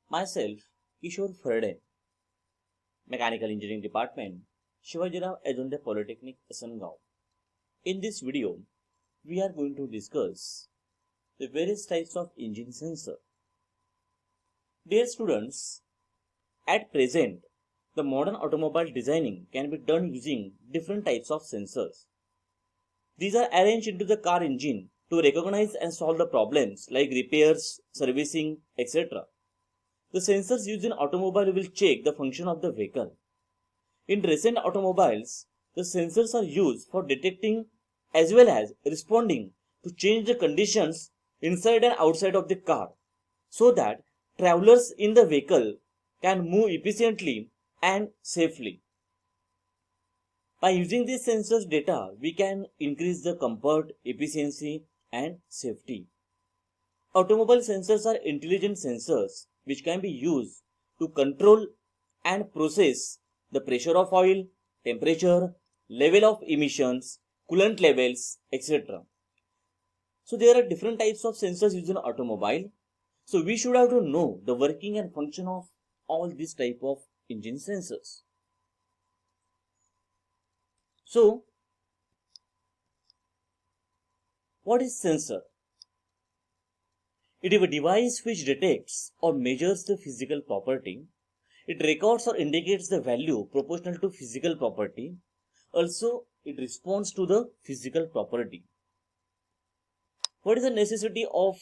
Myself, Kishore Farade, Mechanical Engineering Department, Shivajirao Ajunde Polytechnic, Asangaon. In this video, we are going to discuss the various types of engine sensor. Dear students, at present, the modern automobile designing can be done using different types of sensors. These are arranged into the car engine to recognize and solve the problems like repairs, servicing, etc. The sensors used in automobile will check the function of the vehicle. In recent automobiles, the sensors are used for detecting as well as responding to change the conditions inside and outside of the car so that travelers in the vehicle can move efficiently and safely. By using these sensors data, we can increase the comfort, efficiency and safety. Automobile sensors are intelligent sensors which can be used to control and process the pressure of oil, temperature, level of emissions, coolant levels, etc. So there are different types of sensors used in automobile. So we should have to know the working and function of all these type of engine sensors. So what is sensor? It is a device which detects or measures the physical property. It records or indicates the value proportional to physical property. Also, it responds to the physical property. What is the necessity of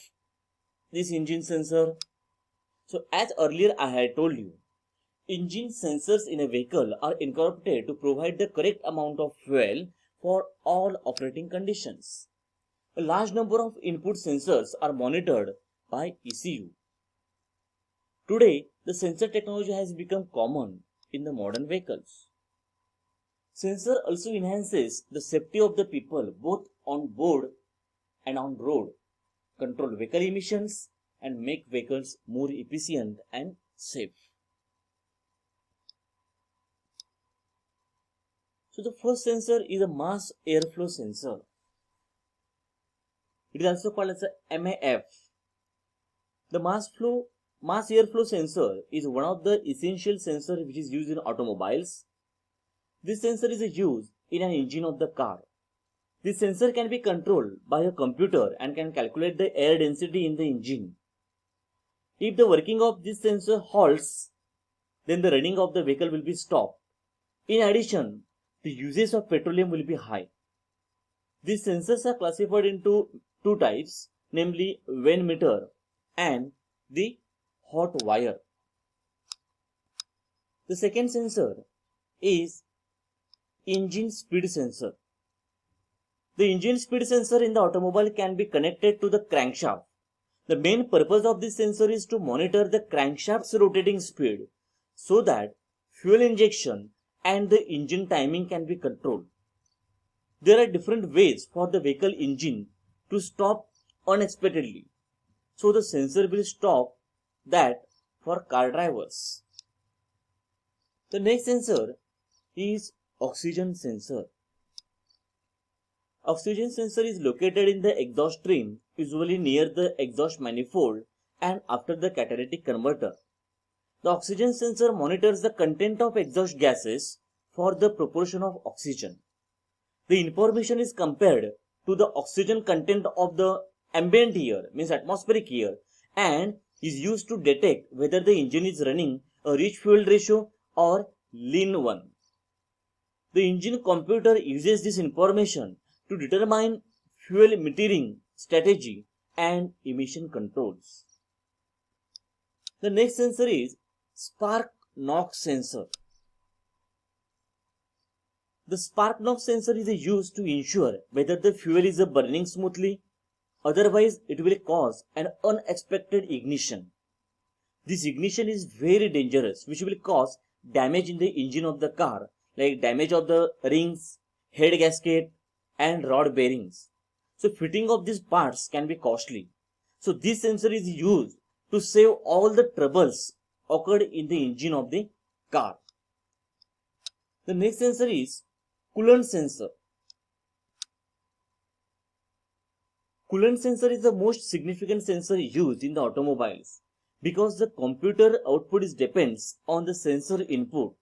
this engine sensor? So, as earlier I had told you, engine sensors in a vehicle are incorporated to provide the correct amount of fuel for all operating conditions. A large number of input sensors are monitored by ECU. Today, the sensor technology has become common in the modern vehicles. Sensor also enhances the safety of the people both on board and on road, control vehicle emissions and make vehicles more efficient and safe. So the first sensor is a mass airflow sensor. It is also called as a MAF. The mass airflow sensor is one of the essential sensors which is used in automobiles. This sensor is used in an engine of the car. This sensor can be controlled by a computer and can calculate the air density in the engine. If the working of this sensor halts, then the running of the vehicle will be stopped. In addition, the usage of petroleum will be high. These sensors are classified into two types, namely vane meter and the hot wire. The second sensor is engine speed sensor. The engine speed sensor in the automobile can be connected to the crankshaft. The main purpose of this sensor is to monitor the crankshaft's rotating speed so that fuel injection and the engine timing can be controlled. There are different ways for the vehicle engine to stop unexpectedly. So the sensor will stop that for car drivers. The next sensor is oxygen sensor. Oxygen sensor is located in the exhaust stream, usually near the exhaust manifold and after the catalytic converter. The oxygen sensor monitors the content of exhaust gases for the proportion of oxygen. The information is compared to the oxygen content of the ambient air, means atmospheric air, and is used to detect whether the engine is running a rich fuel ratio or lean one. The engine computer uses this information to determine fuel metering strategy and emission controls. The next sensor is spark knock sensor. The spark knock sensor is used to ensure whether the fuel is burning smoothly, otherwise it will cause an unexpected ignition. This ignition is very dangerous, which will cause damage in the engine of the car, like damage of the rings, head gasket and rod bearings. So fitting of these parts can be costly. So this sensor is used to save all the troubles occurred in the engine of the car. The next sensor is coolant sensor. Coolant sensor is the most significant sensor used in the automobiles. because the computer output depends on the sensor input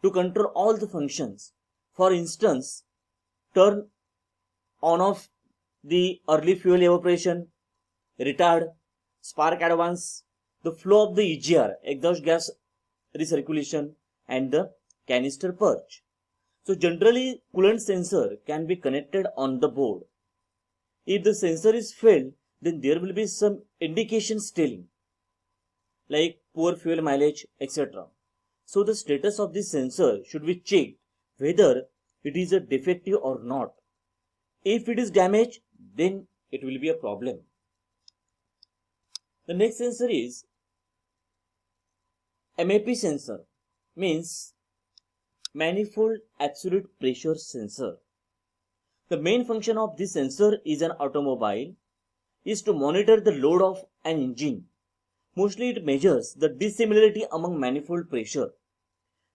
to control all the functions. For instance, turn on off the early fuel evaporation, retard, spark advance, the flow of the EGR, exhaust gas recirculation, and the canister purge. So generally, coolant sensor can be connected on the board. If the sensor is failed, then there will be some indications telling, like poor fuel mileage, etc. So the status of this sensor should be checked whether it is a defective or not. If it is damaged, then it will be a problem. The next sensor is MAP sensor, means Manifold Absolute Pressure Sensor. The main function of this sensor is an automobile is to monitor the load of an engine. Mostly it measures the dissimilarity among manifold pressure.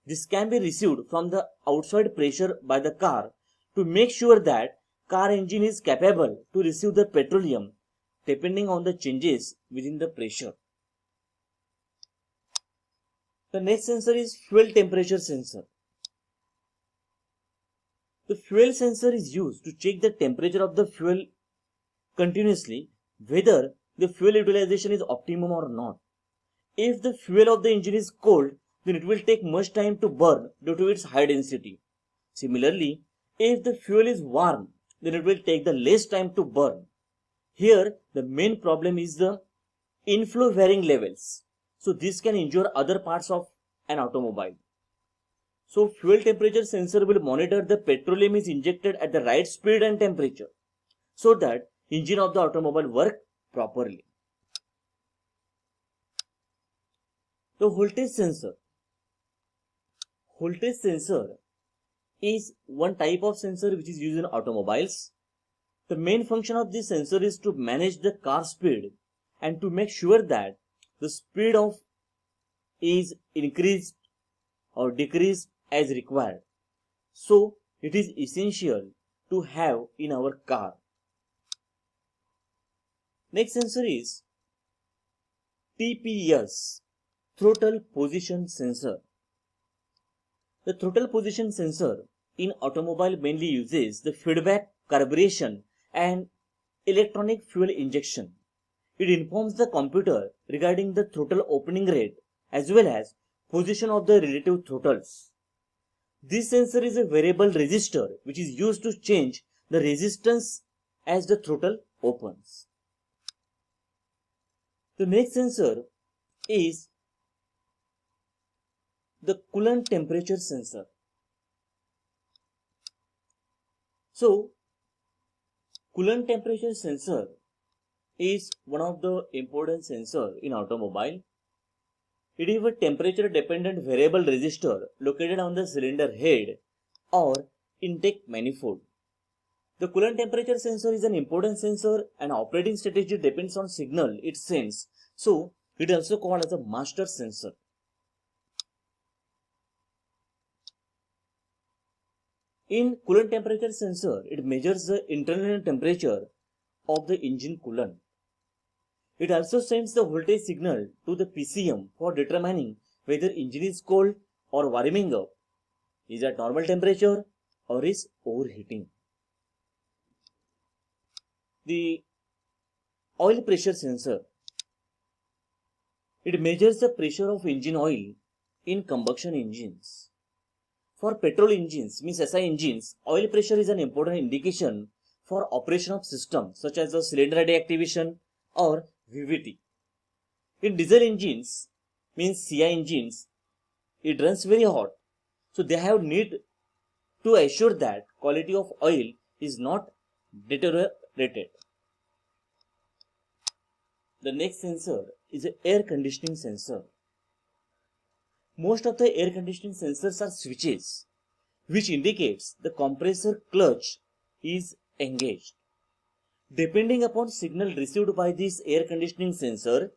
This can be received from the outside pressure by the car to make sure that car engine is capable to receive the petroleum depending on the changes within the pressure. The next sensor is fuel temperature sensor. The fuel sensor is used to check the temperature of the fuel continuously, whether the fuel utilization is optimum or not. If the fuel of the engine is cold, then it will take much time to burn due to its high density. Similarly, if the fuel is warm, then it will take the less time to burn. Here, the main problem is the inflow varying levels. So this can injure other parts of an automobile. So fuel temperature sensor will monitor the petroleum is injected at the right speed and temperature so that engine of the automobile work properly. The voltage sensor. Voltage sensor is one type of sensor which is used in automobiles. The main function of this sensor is to manage the car speed and to make sure that the speed of is increased or decreased as required. So it is essential to have in our car. Next sensor is TPS, Throttle Position Sensor. The throttle position sensor in automobile mainly uses the feedback, carburation and electronic fuel injection. It informs the computer regarding the throttle opening rate as well as position of the relative throttles. This sensor is a variable resistor which is used to change the resistance as the throttle opens. The next sensor is the coolant temperature sensor. So, coolant temperature sensor is one of the important sensor in automobile. It is a temperature dependent variable resistor located on the cylinder head or intake manifold. The coolant temperature sensor is an important sensor and operating strategy depends on signal it sends. So, it is also called as a master sensor. In coolant temperature sensor, it measures the internal temperature of the engine coolant. It also sends the voltage signal to the PCM for determining whether engine is cold or warming up, is at normal temperature or is overheating. The oil pressure sensor. It measures the pressure of engine oil in combustion engines. For petrol engines, means SI engines, oil pressure is an important indication for operation of systems such as the cylinder head activation or VVT. In diesel engines, means CI engines, it runs very hot. So they have need to assure that quality of oil is not deteriorated. The next sensor is an air conditioning sensor. Most of the air conditioning sensors are switches, which indicates the compressor clutch is engaged. Depending upon signal received by this air conditioning sensor,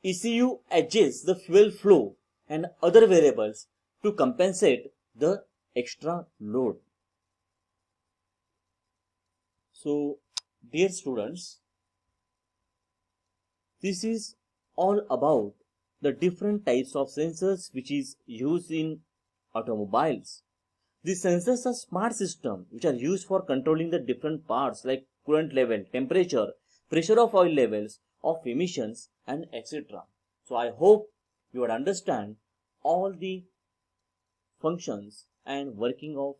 ECU adjusts the fuel flow and other variables to compensate the extra load. So, dear students, this is all about the different types of sensors which is used in automobiles. These sensors are smart systems which are used for controlling the different parts like coolant level, temperature, pressure of oil levels, of emissions and etc. So I hope you would understand all the functions and working of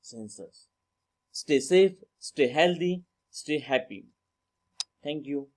sensors. Stay safe, stay healthy, stay happy. Thank you.